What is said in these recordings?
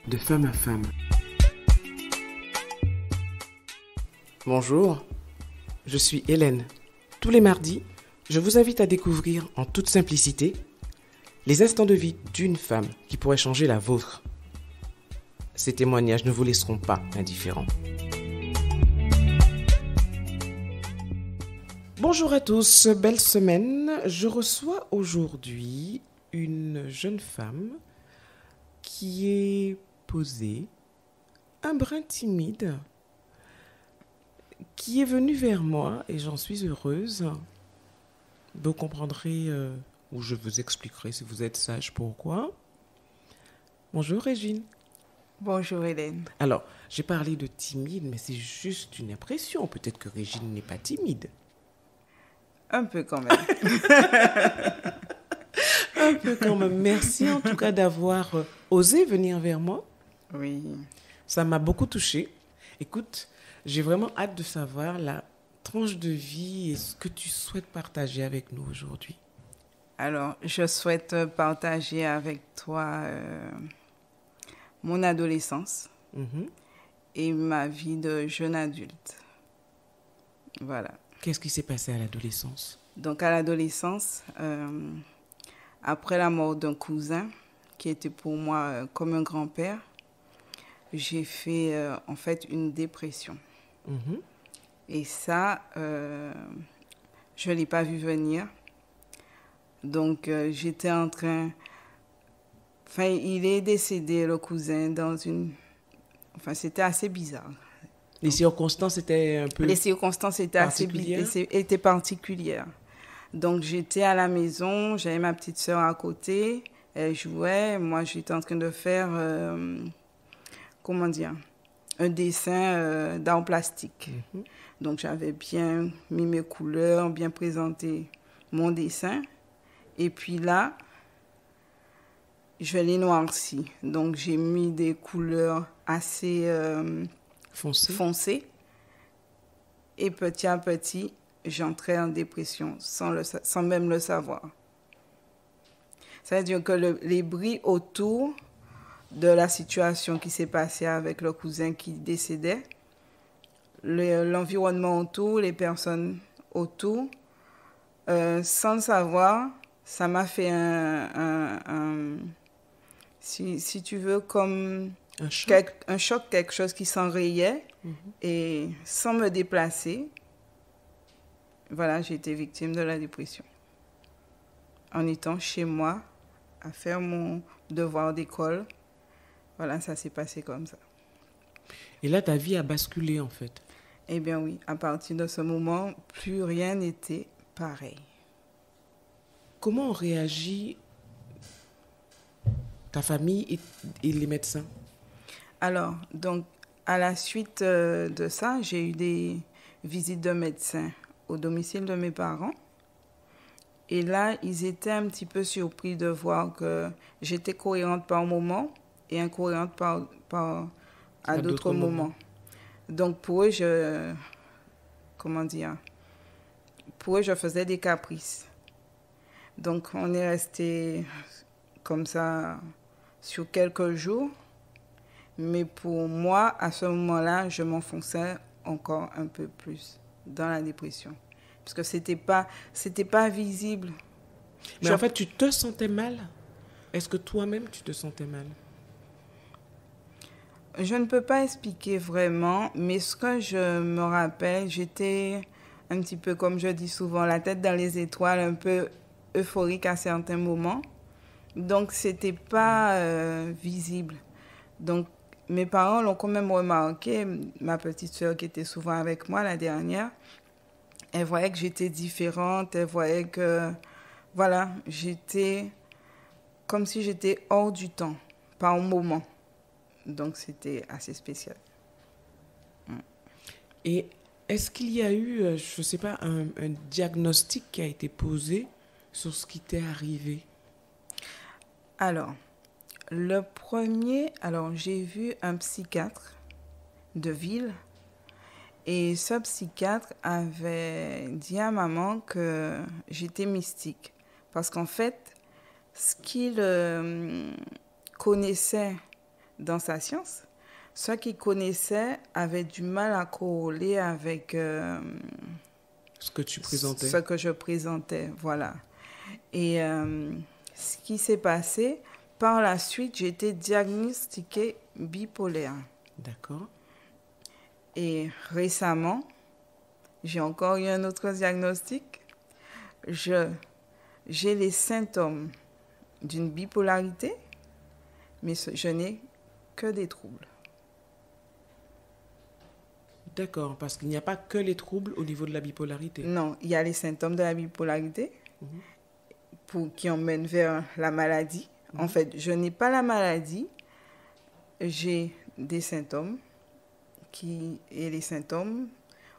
de femme à femme. Bonjour, je suis Hélène. Tous les mardis, je vous invite à découvrir en toute simplicité les instants de vie d'une femme qui pourrait changer la vôtre. Ces témoignages ne vous laisseront pas indifférents. Bonjour à tous, belle semaine. Je reçois aujourd'hui une jeune femme qui est posée, un brin timide, qui est venue vers moi et j'en suis heureuse. Vous comprendrez ou je vous expliquerai si vous êtes sage pourquoi. Bonjour Régine. Bonjour Hélène. Alors, j'ai parlé de timide, mais c'est juste une impression. Peut-être que Régine n'est pas timide. Un peu quand même. Un peu quand même. Merci en tout cas d'avoir osé venir vers moi. Oui. Ça m'a beaucoup touchée. Écoute, j'ai vraiment hâte de savoir la tranche de vie et ce que tu souhaites partager avec nous aujourd'hui. Alors, je souhaite partager avec toi mon adolescence et ma vie de jeune adulte. Voilà. Qu'est-ce qui s'est passé à l'adolescence? Donc, à l'adolescence, après la mort d'un cousin, qui était pour moi comme un grand-père, j'ai fait en fait une dépression. Et ça, je ne l'ai pas vu venir. Donc, j'étais en train... Enfin, il est décédé, le cousin, dans une... Enfin, c'était assez bizarre. Les circonstances étaient un peu... Les circonstances étaient étaient particulières. Donc, j'étais à la maison, j'avais ma petite sœur à côté, elle jouait. Moi, j'étais en train de faire, un dessin d'art plastique. Donc, j'avais bien mis mes couleurs, bien présenté mon dessin. Et puis là, je l'ai noirci. Donc, j'ai mis des couleurs assez... foncé. Et petit à petit, j'entrais en dépression sans même le savoir. Ça veut dire que les bruits autour de la situation qui s'est passée avec le cousin qui décédait, l'environnement autour, les personnes autour, sans le savoir, ça m'a fait si tu veux, comme... Un choc, quelque chose qui s'enrayait et sans me déplacer, voilà, j'ai été victime de la dépression. En étant chez moi, à faire mon devoir d'école, voilà, ça s'est passé comme ça. Et là, ta vie a basculé en fait? Eh bien oui, à partir de ce moment, plus rien n'était pareil. Comment ont réagi ta famille et les médecins? Alors, donc, à la suite de ça, j'ai eu des visites de médecins au domicile de mes parents. Et là, ils étaient un petit peu surpris de voir que j'étais cohérente par moment et incohérente à d'autres moments. Donc, pour eux, je faisais des caprices. Donc, on est resté comme ça sur quelques jours. Mais pour moi, à ce moment-là, je m'enfonçais encore un peu plus dans la dépression. Parce que c'était pas visible. Mais en fait, tu te sentais mal? Est-ce que toi-même, tu te sentais mal? Je ne peux pas expliquer vraiment, mais ce que je me rappelle, j'étais un petit peu, comme je dis souvent, la tête dans les étoiles, un peu euphorique à certains moments. Donc, c'était pas visible. Donc, mes parents l'ont quand même remarqué. Ma petite sœur qui était souvent avec moi, la dernière, elle voyait que j'étais différente. Elle voyait que, voilà, j'étais comme si j'étais hors du temps, par moment. Donc, c'était assez spécial. Et est-ce qu'il y a eu, je ne sais pas, un diagnostic qui a été posé sur ce qui t'est arrivé? Alors, le premier, j'ai vu un psychiatre de ville et ce psychiatre avait dit à maman que j'étais mystique. Parce qu'en fait, ce qu'il connaissait dans sa science. Ceux qui connaissaient avaient du mal à corroler avec Ce que tu présentais. ce que je présentais, voilà. Et ce qui s'est passé, par la suite, j'ai été diagnostiquée bipolaire. D'accord. Et récemment, j'ai encore eu un autre diagnostic. J'ai les symptômes d'une bipolarité, mais je n'ai que des troubles. D'accord, parce qu'il n'y a pas que les troubles au niveau de la bipolarité. Non, il y a les symptômes de la bipolarité qui emmènent vers la maladie. En fait, je n'ai pas la maladie, j'ai des symptômes et les symptômes,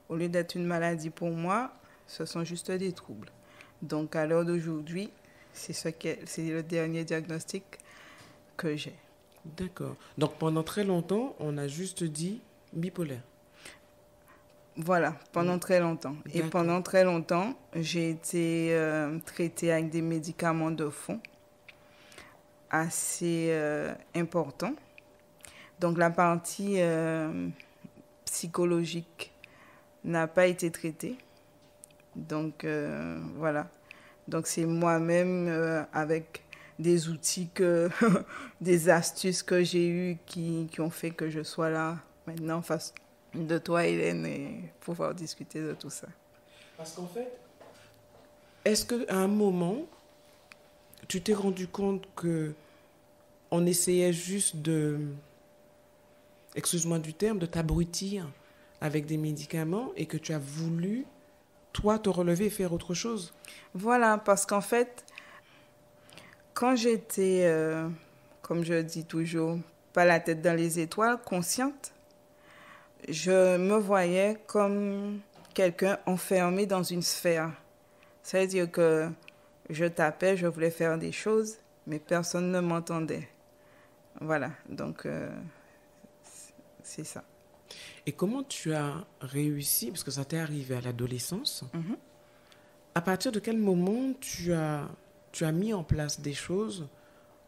au lieu d'être une maladie pour moi, ce sont juste des troubles. Donc, à l'heure d'aujourd'hui, c'est le dernier diagnostic que j'ai. D'accord. Donc, pendant très longtemps, on a juste dit bipolaire. Voilà, pendant très longtemps. Et D'accord. pendant très longtemps, j'ai été traitée avec des médicaments de fond assez importants. Donc, la partie psychologique n'a pas été traitée. Donc, voilà. Donc, c'est moi-même avec des outils, des astuces que j'ai eues qui ont fait que je sois là maintenant face de toi, Hélène, et pouvoir discuter de tout ça. Parce qu'en fait, est-ce qu'à un moment, tu t'es rendu compte que on essayait juste excuse-moi du terme, de t'abrutir avec des médicaments et que tu as voulu, toi, te relever et faire autre chose? Voilà, parce qu'en fait, quand j'étais, comme je dis toujours, pas la tête dans les étoiles, consciente, je me voyais comme quelqu'un enfermé dans une sphère. C'est-à-dire que je tapais, je voulais faire des choses, mais personne ne m'entendait. Voilà, donc c'est ça. Et comment tu as réussi, parce que ça t'est arrivé à l'adolescence, à partir de quel moment tu as mis en place des choses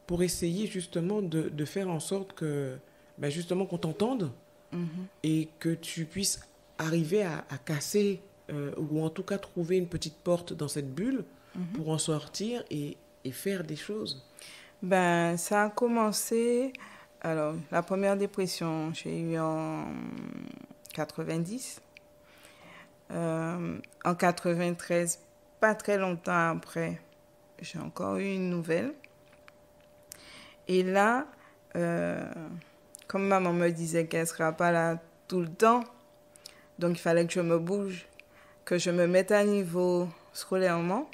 pour essayer justement de faire en sorte que, ben justement, qu'on t'entende et que tu puisses arriver à casser ou en tout cas trouver une petite porte dans cette bulle pour en sortir et faire des choses? Ben, ça a commencé. Alors, la première dépression, j'ai eu en 90. En 93, pas très longtemps après, j'ai encore eu une nouvelle. Et là, comme maman me disait qu'elle ne sera pas là tout le temps, donc il fallait que je me bouge, que je me mette à niveau scolairement,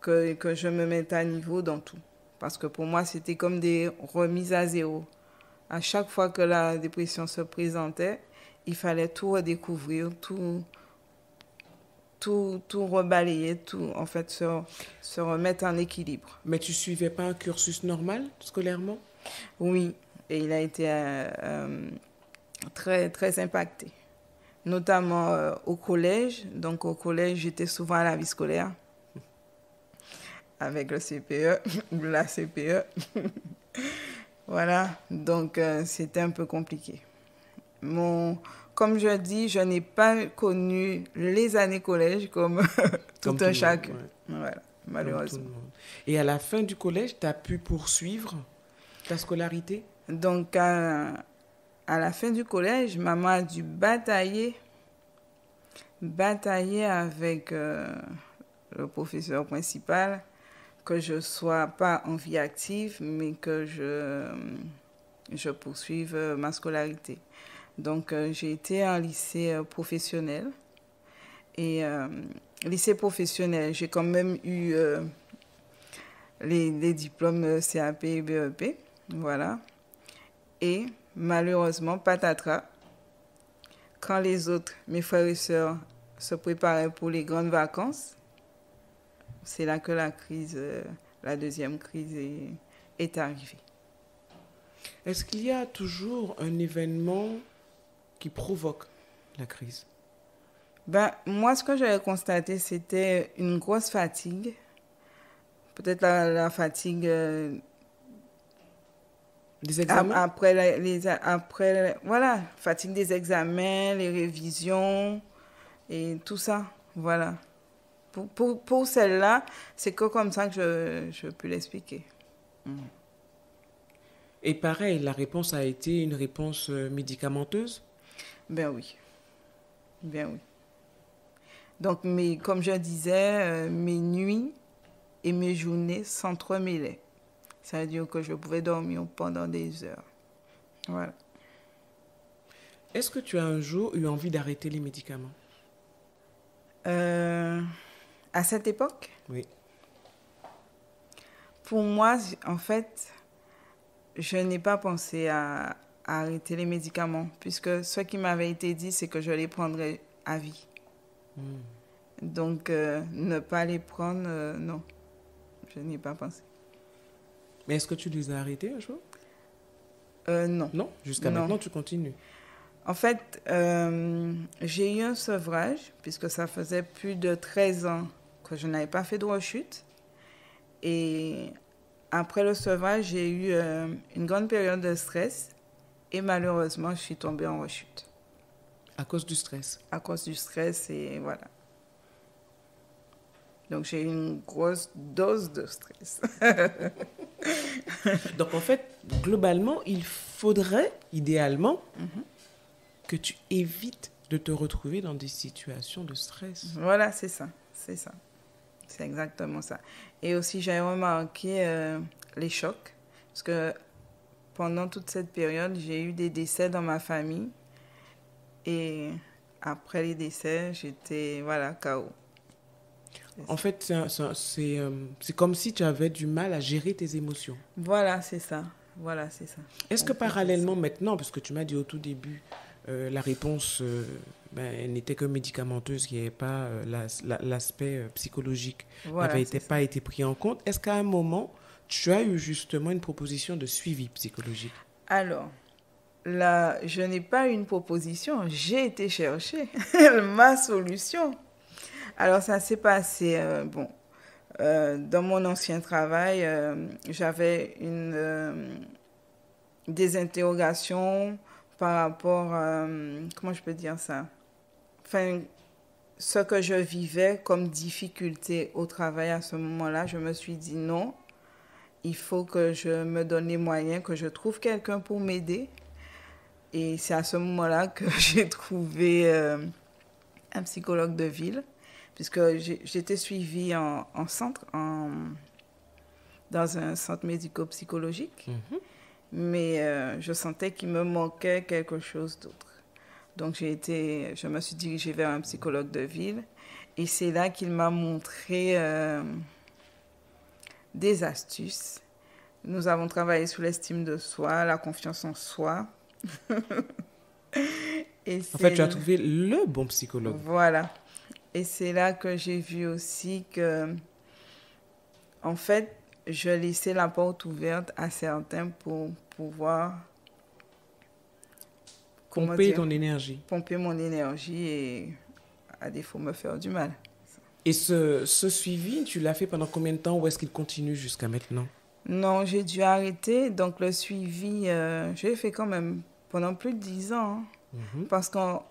que je me mette à niveau dans tout. Parce que pour moi, c'était comme des remises à zéro. À chaque fois que la dépression se présentait, il fallait tout redécouvrir, tout rebalayer, tout en fait se remettre en équilibre. Mais tu suivais pas un cursus normal scolairement? Oui, et il a été très, très impacté. Notamment au collège. Donc au collège, j'étais souvent à la vie scolaire avec le CPE ou la CPE. Voilà, donc c'était un peu compliqué. Comme je dis, je n'ai pas connu les années collège comme tout un chacun. Ouais. Voilà, malheureusement. Et à la fin du collège, tu as pu poursuivre ta scolarité? Donc, à la fin du collège, maman a dû batailler avec le professeur principal, que je ne sois pas en vie active, mais que je poursuive ma scolarité. Donc, j'ai été en lycée professionnel. Et lycée professionnel, j'ai quand même eu les diplômes CAP et BEP. Voilà. Et malheureusement, patatras, quand les autres, mes frères et sœurs, se préparaient pour les grandes vacances, c'est là que la deuxième crise est arrivée. Est-ce qu'il y a toujours un événement qui provoque la crise? Moi, ce que j'avais constaté, c'était une grosse fatigue. Peut-être la fatigue Des examens? Après, voilà, fatigue des examens, les révisions et tout ça, voilà. Pour celle-là, c'est que comme ça que je peux l'expliquer. Et pareil, la réponse a été une réponse médicamenteuse? Ben oui, ben oui. Donc, comme je disais, mes nuits et mes journées s'entremêlaient. Ça veut dire que je pouvais dormir pendant des heures. Voilà. Est-ce que tu as un jour eu envie d'arrêter les médicaments? À cette époque, Oui. pour moi, en fait, je n'ai pas pensé à arrêter les médicaments, puisque ce qui m'avait été dit, c'est que je les prendrais à vie. Donc, ne pas les prendre, non, je n'y ai pas pensé. Mais est-ce que tu les as arrêtés un jour? Non. Non, jusqu'à Non. maintenant, tu continues. En fait, j'ai eu un sevrage, puisque ça faisait plus de 13 ans que je n'avais pas fait de rechute. Et après le sevrage, j'ai eu une grande période de stress. Et malheureusement, je suis tombée en rechute. À cause du stress? À cause du stress, et voilà. Donc, j'ai eu une grosse dose de stress. Donc, en fait, globalement, il faudrait, idéalement, que tu évites de te retrouver dans des situations de stress. Voilà, c'est ça. C'est ça. C'est exactement ça. Et aussi, j'ai remarqué les chocs. Parce que pendant toute cette période, j'ai eu des décès dans ma famille. Et après les décès, j'étais, voilà, KO. En fait, c'est comme si tu avais du mal à gérer tes émotions. Voilà, c'est ça. Voilà, c'est ça. Est-ce que parallèlement maintenant, parce que tu m'as dit au tout début, la réponse elle n'était que médicamenteuse, il n'y avait pas l'aspect psychologique, Voilà, n'avait pas été pris en compte. Est-ce qu'à un moment, tu as eu justement une proposition de suivi psychologique? Alors, là, je n'ai pas eu une proposition, j'ai été chercher ma solution. Alors, ça s'est passé, dans mon ancien travail, j'avais des interrogations par rapport à, comment je peux dire ça? Enfin, ce que je vivais comme difficulté au travail à ce moment-là, je me suis dit non, il faut que je me donne les moyens, que je trouve quelqu'un pour m'aider. Et c'est à ce moment-là que j'ai trouvé un psychologue de ville, puisque j'étais suivie dans un centre médico-psychologique, mais je sentais qu'il me manquait quelque chose d'autre. Donc je me suis dirigée vers un psychologue de ville, et c'est là qu'il m'a montré des astuces. Nous avons travaillé sur l'estime de soi, la confiance en soi. En fait, tu as trouvé le bon psychologue. Voilà. Et c'est là que j'ai vu aussi que, en fait, je laissais la porte ouverte à certains pour pouvoir pomper ton énergie. Pomper mon énergie et, à défaut, me faire du mal. Et ce suivi, tu l'as fait pendant combien de temps ou est-ce qu'il continue jusqu'à maintenant? Non, j'ai dû arrêter. Donc, le suivi, je l'ai fait quand même pendant plus de 10 ans. Parce qu'en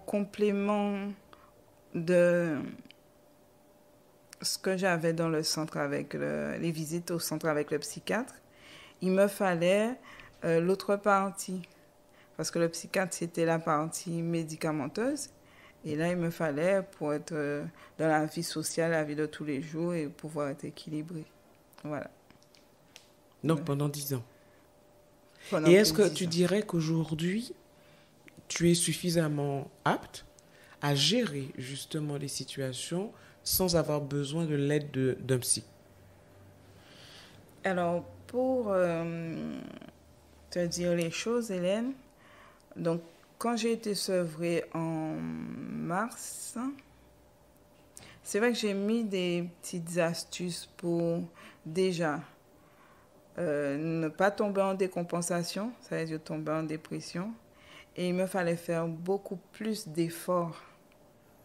complément de ce que j'avais dans le centre avec les visites au centre avec le psychiatre, il me fallait l'autre partie. Parce que le psychiatre, c'était la partie médicamenteuse. Et là, il me fallait pour être dans la vie sociale, la vie de tous les jours et pouvoir être équilibré. Voilà. Donc, pendant 10 ans. Et est-ce que tu dirais qu'aujourd'hui, tu es suffisamment apte à gérer justement les situations sans avoir besoin de l'aide d'un psy? Alors, pour te dire les choses, Hélène, donc, quand j'ai été sevrée en mars, c'est vrai que j'ai mis des petites astuces pour déjà ne pas tomber en décompensation, ça veut dire tomber en dépression. Et il me fallait faire beaucoup plus d'efforts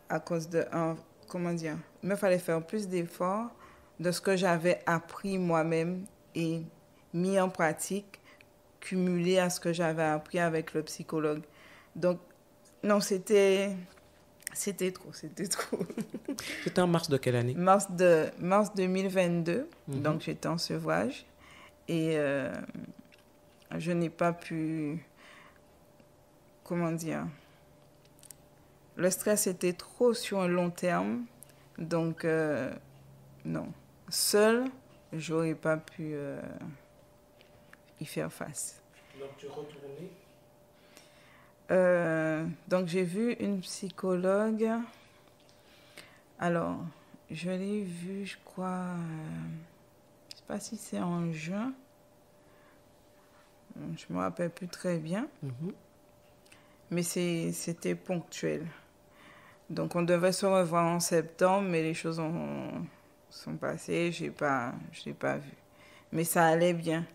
à cause de... il me fallait faire plus d'efforts de ce que j'avais appris moi-même et mis en pratique cumulé à ce que j'avais appris avec le psychologue. Donc, non, c'était trop. C'était en mars de quelle année? Mars 2022, donc j'étais en sevrage. Et je n'ai pas pu... Comment dire? Le stress était trop sur un long terme. Donc, non. Seule, j'aurais pas pu y faire face. Donc, tu es retournée? Donc, j'ai vu une psychologue. Alors, je l'ai vue, je crois, je ne sais pas si c'est en juin. Je ne me rappelle plus très bien. Mais c'était ponctuel. Donc, on devait se revoir en septembre, mais les choses sont passées. Je l'ai pas vu. Mais ça allait bien.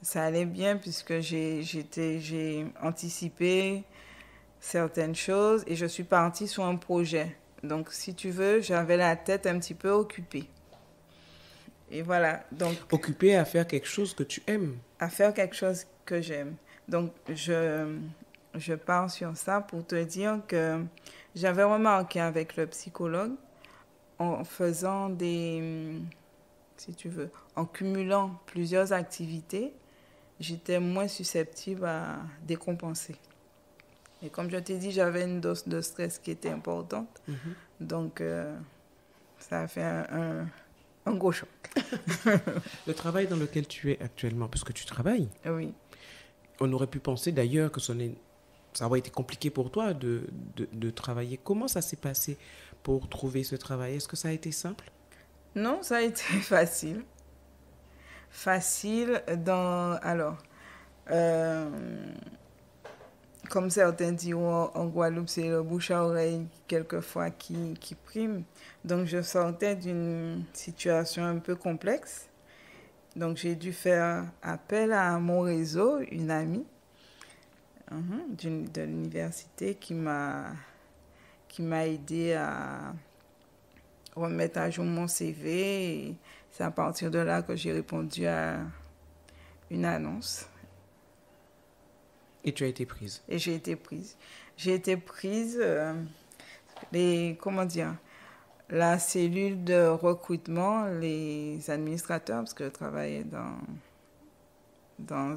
Ça allait bien puisque j'ai anticipé certaines choses et je suis partie sur un projet. Donc, si tu veux, j'avais la tête un petit peu occupée. Et voilà. Donc, occupée à faire quelque chose que tu aimes. À faire quelque chose que j'aime. Donc, je pars sur ça pour te dire que j'avais remarqué avec le psychologue, en faisant si tu veux, en cumulant plusieurs activités, j'étais moins susceptible à décompenser. Et comme je t'ai dit, j'avais une dose de stress qui était importante. Donc, ça a fait un gros choc. Le travail dans lequel tu es actuellement, parce que tu travailles. Oui. On aurait pu penser d'ailleurs que ça aurait été compliqué pour toi de travailler. Comment ça s'est passé pour trouver ce travail? Est-ce que ça a été simple? Non, ça a été facile. Facile dans... Alors, comme certains diront en Guadeloupe, c'est le bouche à oreille quelquefois qui prime. Donc, je sortais d'une situation un peu complexe. Donc, j'ai dû faire appel à mon réseau, une amie de l'université qui m'a aidé à remettre à jour mon CV. Et c'est à partir de là que j'ai répondu à une annonce. Et tu as été prise? Et j'ai été prise. J'ai été prise, comment dire, la cellule de recrutement, les administrateurs, parce que je travaillais dans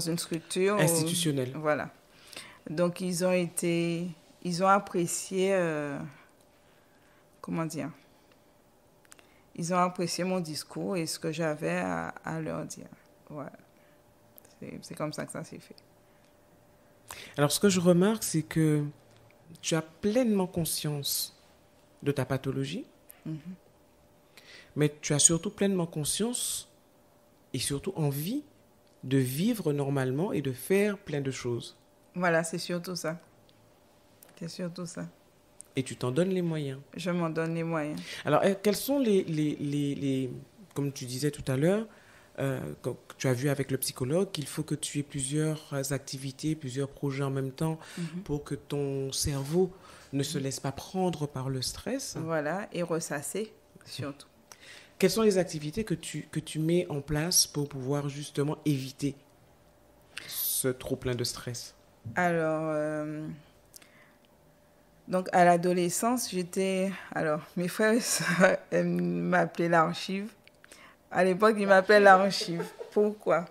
une structure institutionnelle. Voilà. Donc, ils ont apprécié, comment dire, ils ont apprécié mon discours et ce que j'avais à leur dire. Voilà. C'est comme ça que ça s'est fait. Alors, ce que je remarque, c'est que tu as pleinement conscience de ta pathologie, mais tu as surtout pleinement conscience et surtout envie de vivre normalement et de faire plein de choses. Voilà, c'est surtout ça. C'est surtout ça. Et tu t'en donnes les moyens. Je m'en donne les moyens. Alors, quels sont les comme tu disais tout à l'heure, que tu as vu avec le psychologue, qu'il faut que tu aies plusieurs activités, plusieurs projets en même temps pour que ton cerveau ne se laisse pas prendre par le stress. Voilà, et ressasser surtout. Quelles sont les activités que tu mets en place pour pouvoir justement éviter ce trop-plein de stress? Alors, donc à l'adolescence, mes frères et soeurs m'appelaient l'archive. À l'époque, ils m'appelaient l'archive. Pourquoi?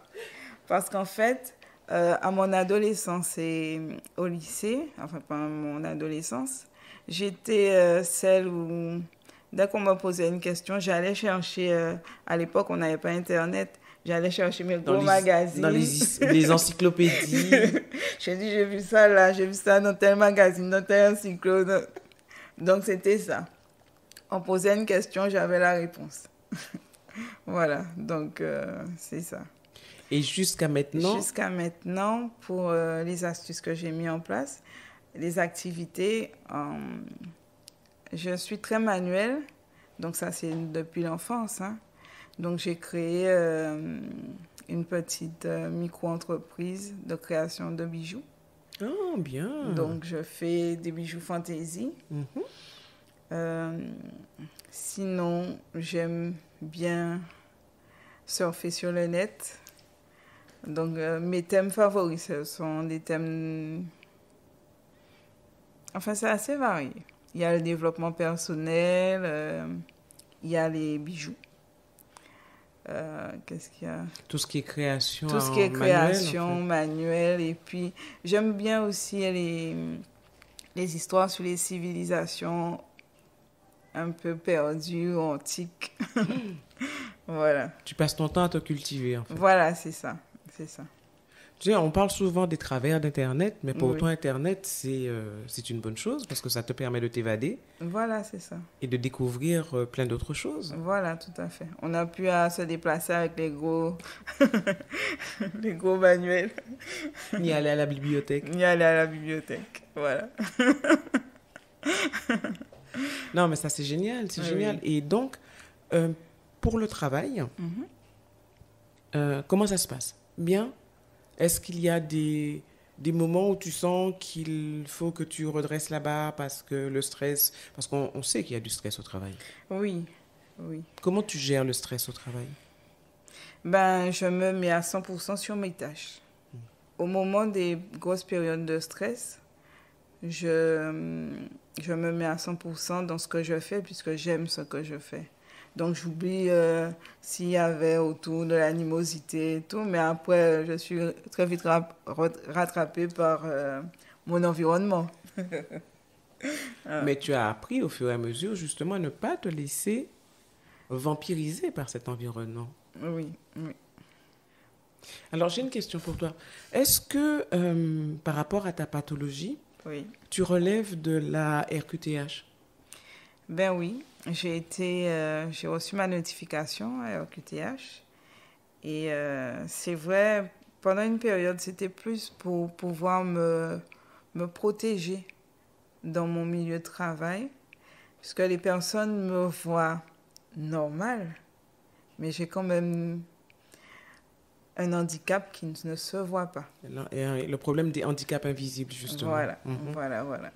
Parce qu'en fait, à mon adolescence et au lycée, enfin pendant mon adolescence, j'étais celle où, dès qu'on me posait une question, j'allais chercher, à l'époque on n'avait pas Internet, j'allais chercher mes gros magazines. Dans les encyclopédies. J'ai vu ça là, j'ai vu ça dans tel magazine, dans tel encyclo. Donc c'était ça. On posait une question, j'avais la réponse. Voilà, donc c'est ça. Et jusqu'à maintenant? Jusqu'à maintenant, pour les astuces que j'ai mises en place, les activités, je suis très manuelle, donc ça c'est depuis l'enfance. Donc j'ai créé une petite micro-entreprise de création de bijoux. Oh, bien. Donc je fais des bijoux fantaisie. Sinon, j'aime bien surfer sur le net. Donc, mes thèmes favoris, ce sont des thèmes... Enfin, c'est assez varié. Il y a le développement personnel, il y a les bijoux. Qu'est-ce qu'il y a? Tout ce qui est création Tout ce qui est manuelle, création, en fait. manuel. Et puis, j'aime bien aussi les histoires sur les civilisations un peu perdues, antiques. Voilà. Tu passes ton temps à te cultiver, en fait. Voilà, c'est ça. C'est ça. Tu sais, on parle souvent des travers d'Internet, mais pour Oui. autant, Internet, c'est une bonne chose parce que ça te permet de t'évader Voilà, c'est ça. et de découvrir plein d'autres choses. Voilà, tout à fait. On n'a plus à se déplacer avec les gros, les gros manuels, Ni aller à la bibliothèque. ni aller à la bibliothèque. Voilà. Non, mais ça, c'est génial, c'est Oui, génial. oui. Et donc, euh, pour le travail, comment ça se passe? Bien? Est-ce qu'il y a des moments où tu sens qu'il faut que tu redresses la barre parce que le stress... Parce qu'on sait qu'il y a du stress au travail. Oui, oui. Comment tu gères le stress au travail? Ben, je me mets à 100% sur mes tâches. Au moment des grosses périodes de stress, je me mets à 100% dans ce que je fais puisque j'aime ce que je fais. Donc, j'oublie s'il y avait autour de l'animosité et tout, mais après, je suis très vite rattrapée par mon environnement. Mais tu as appris au fur et à mesure justement à ne pas te laisser vampiriser par cet environnement. Oui, oui. Alors j'ai une question pour toi. Est-ce que par rapport à ta pathologie, Oui. tu relèves de la RQTH? Ben oui, j'ai reçu ma notification à RQTH et c'est vrai, pendant une période, c'était plus pour pouvoir me protéger dans mon milieu de travail, puisque les personnes me voient normale, mais j'ai quand même un handicap qui ne se voit pas. Et le problème des handicaps invisibles, justement. Voilà, Mhm. voilà.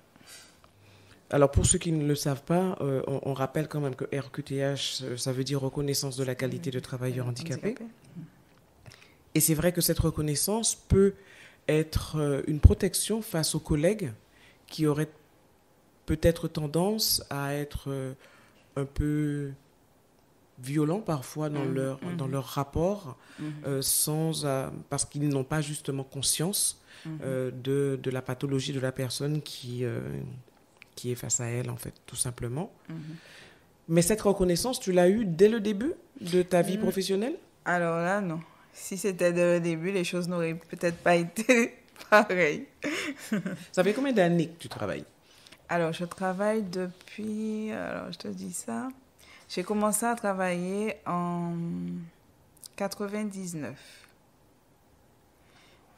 Alors, pour ceux qui ne le savent pas, on rappelle quand même que RQTH, ça veut dire reconnaissance de la qualité de travailleur handicapé. Et c'est vrai que cette reconnaissance peut être une protection face aux collègues qui auraient peut-être tendance à être un peu violents parfois dans leur rapport, parce qu'ils n'ont pas justement conscience de la pathologie de la personne qui est face à elle, en fait, tout simplement. Mais cette reconnaissance, tu l'as eue dès le début de ta vie professionnelle? Alors là, non. Si c'était dès le début, les choses n'auraient peut-être pas été pareilles. Ça fait combien d'années que tu travailles? Alors, je travaille depuis... Alors, je te dis ça. J'ai commencé à travailler en 99.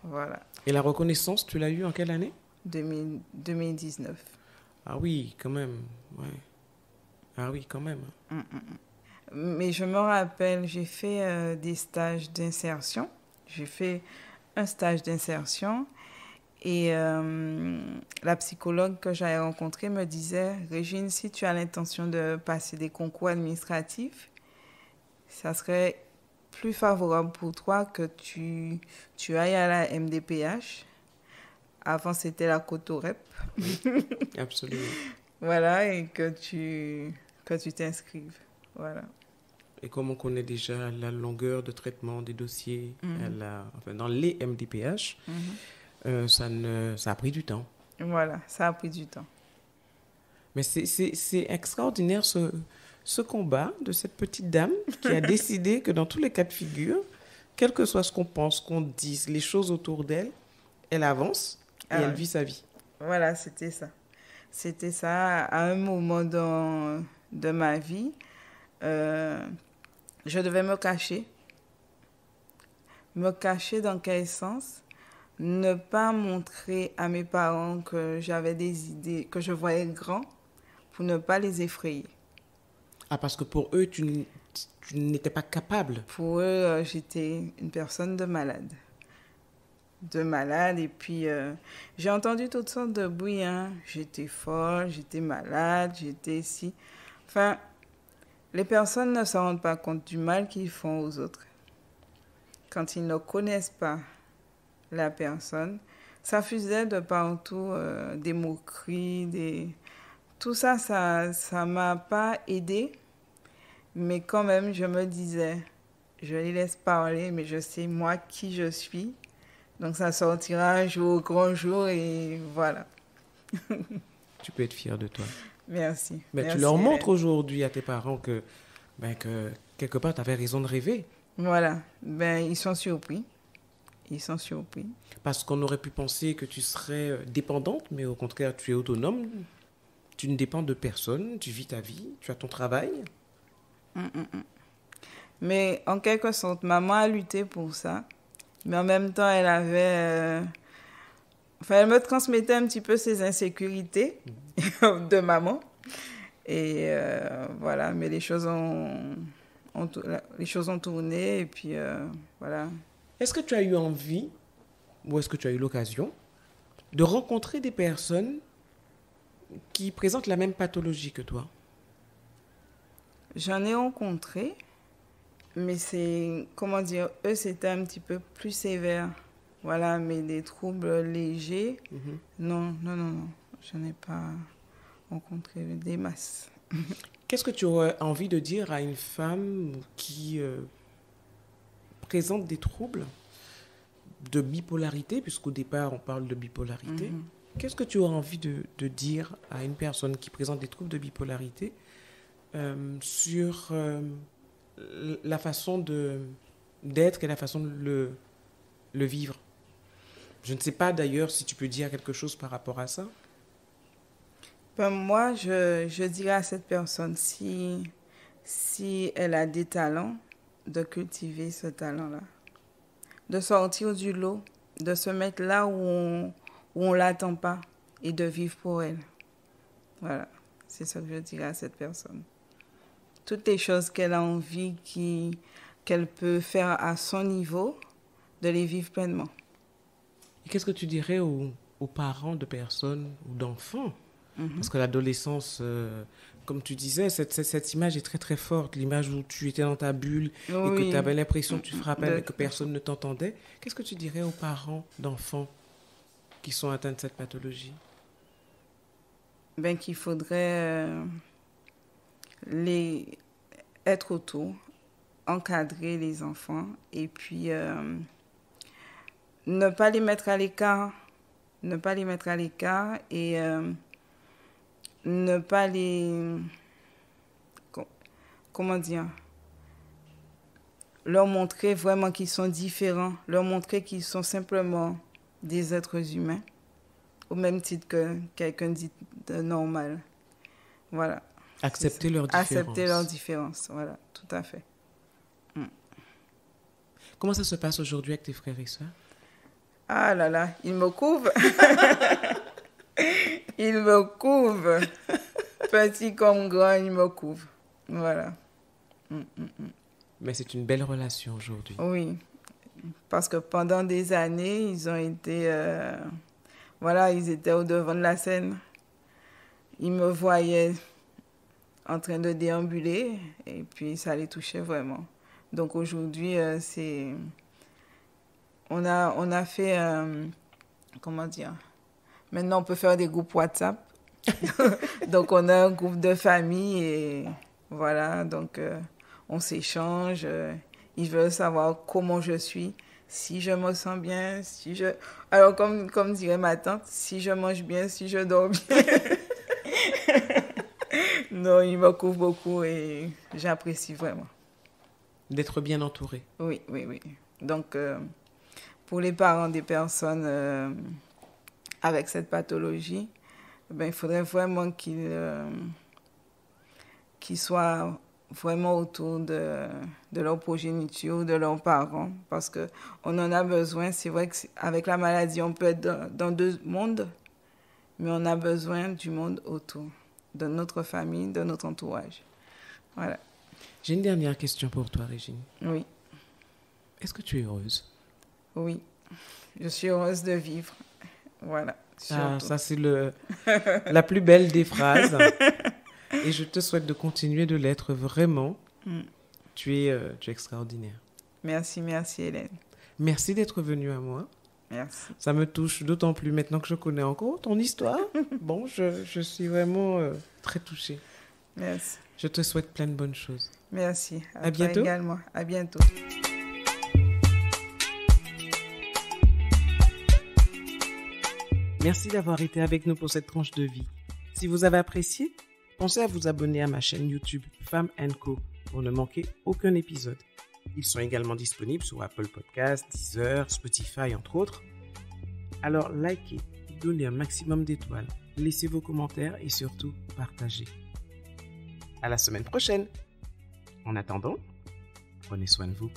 Voilà. Et la reconnaissance, tu l'as eue en quelle année? 2019. Ah oui, quand même. Ouais. Ah oui, quand même. Mais je me rappelle, j'ai fait des stages d'insertion. J'ai fait un stage d'insertion et la psychologue que j'avais rencontrée me disait « Régine, si tu as l'intention de passer des concours administratifs, ça serait plus favorable pour toi que tu ailles à la MDPH. » Avant, c'était la Cotorep. Absolument. Voilà, et que tu t'inscrives. Voilà. Et comme on connaît déjà la longueur de traitement des dossiers dans les MDPH, ça a pris du temps. Voilà, ça a pris du temps. Mais c'est extraordinaire ce combat de cette petite dame qui a décidé que dans tous les cas de figure, quel que soit ce qu'on pense, qu'on dise, les choses autour d'elle, elle avance et elle vit sa vie. Voilà, c'était ça. C'était ça. À un moment de ma vie, je devais me cacher. Me cacher dans quel sens? Ne pas montrer à mes parents que j'avais des idées, que je voyais grand, pour ne pas les effrayer. Ah, parce que pour eux, tu n'étais pas capable. Pour eux, j'étais une personne de malade. Et puis j'ai entendu toutes sortes de bruits. J'étais folle, j'étais malade, j'étais ici. Enfin, les personnes ne se rendent pas compte du mal qu'ils font aux autres. quand ils ne connaissent pas la personne, ça fusait de partout, des moqueries, tout ça, ça m'a pas aidé. Mais quand même, je me disais, je les laisse parler, mais je sais moi qui je suis. Donc ça sortira un jour, au grand jour, et voilà. Tu peux être fière de toi. Merci. Mais Merci, tu leur montres Hélène. aujourd'hui à tes parents que quelque part, tu avais raison de rêver. Voilà. Ils sont surpris. Ils sont surpris. Parce qu'on aurait pu penser que tu serais dépendante, mais au contraire, tu es autonome. Tu ne dépends de personne, tu vis ta vie, tu as ton travail. Mais en quelque sorte, maman a lutté pour ça. Mais en même temps, elle avait... elle me transmettait un petit peu ses insécurités de maman. Et voilà, mais les choses ont tourné et puis voilà. Est-ce que tu as eu envie, ou est-ce que tu as eu l'occasion, de rencontrer des personnes qui présentent la même pathologie que toi? J'en ai rencontré, mais comment dire, eux, c'était un petit peu plus sévère. Voilà, mais des troubles légers, non, je n'ai pas rencontré des masses. Qu'est-ce que tu aurais envie de dire à une femme qui présente des troubles de bipolarité, puisqu'au départ on parle de bipolarité? Qu'est-ce que tu aurais envie de dire à une personne qui présente des troubles de bipolarité sur la façon d'être et la façon de le vivre? Je ne sais pas d'ailleurs si tu peux dire quelque chose par rapport à ça. Moi, je dirais à cette personne, si elle a des talents, de cultiver ce talent-là. De sortir du lot, de se mettre là où on ne l'attend pas et de vivre pour elle. Voilà, c'est ce que je dirais à cette personne. Toutes les choses qu'elle a envie, qu'elle peut faire à son niveau, de les vivre pleinement. Et qu'est-ce que tu dirais aux parents de personnes ou d'enfants? Parce que l'adolescence, comme tu disais, cette image est très très forte, l'image où tu étais dans ta bulle et que tu avais l'impression que tu frappais mais que personne ne t'entendait. Qu'est-ce que tu dirais aux parents d'enfants qui sont atteints de cette pathologie? Qu'il faudrait être autour, encadrer les enfants et puis ne pas les mettre à l'écart. Ne pas les mettre à l'écart et ne pas les... Comment dire? Leur montrer vraiment qu'ils sont différents. Leur montrer qu'ils sont simplement des êtres humains. Au même titre que quelqu'un dit de normal. Voilà. Accepter leur différence. Accepter leur différence, voilà, tout à fait. Comment ça se passe aujourd'hui avec tes frères et sœurs? Ah là là, ils me couvrent. Ils me couvrent. Petit comme grand, ils me couvrent. Voilà. Mais c'est une belle relation aujourd'hui. Oui, parce que pendant des années, ils ont été... voilà, ils étaient au devant de la scène. Ils me voyaient en train de déambuler et puis ça les touchait vraiment. Donc aujourd'hui, on a fait... comment dire? Maintenant, on peut faire des groupes WhatsApp. Donc, on a un groupe de famille et voilà, donc on s'échange. Ils veulent savoir comment je suis, si je me sens bien, Alors, comme dirait ma tante, si je mange bien, si je dors bien. Non, ils me couvrent beaucoup et j'apprécie vraiment. D'être bien entouré. Oui. Donc, pour les parents des personnes avec cette pathologie, il faudrait vraiment qu'ils soient vraiment autour de leur progéniture, de leurs parents, parce qu'on en a besoin. C'est vrai qu'avec la maladie, on peut être dans deux mondes, mais on a besoin du monde autour, de notre famille, de notre entourage. Voilà. J'ai une dernière question pour toi, Régine. Oui. Est-ce que tu es heureuse? Oui. Je suis heureuse de vivre. Voilà. Ah, ça, c'est la plus belle des phrases. Et je te souhaite de continuer de l'être vraiment. Tu es extraordinaire. Merci, Hélène. Merci d'être venu à moi. Merci. Ça me touche d'autant plus maintenant que je connais encore ton histoire. Bon, je suis vraiment très touchée. Merci. Je te souhaite plein de bonnes choses. Merci. À bientôt. Également. À bientôt. Merci d'avoir été avec nous pour cette tranche de vie. Si vous avez apprécié, pensez à vous abonner à ma chaîne YouTube Femme & Co pour ne manquer aucun épisode. Ils sont également disponibles sur Apple Podcasts, Deezer, Spotify, entre autres. Alors likez, donnez un maximum d'étoiles, laissez vos commentaires et surtout partagez. À la semaine prochaine. En attendant, prenez soin de vous.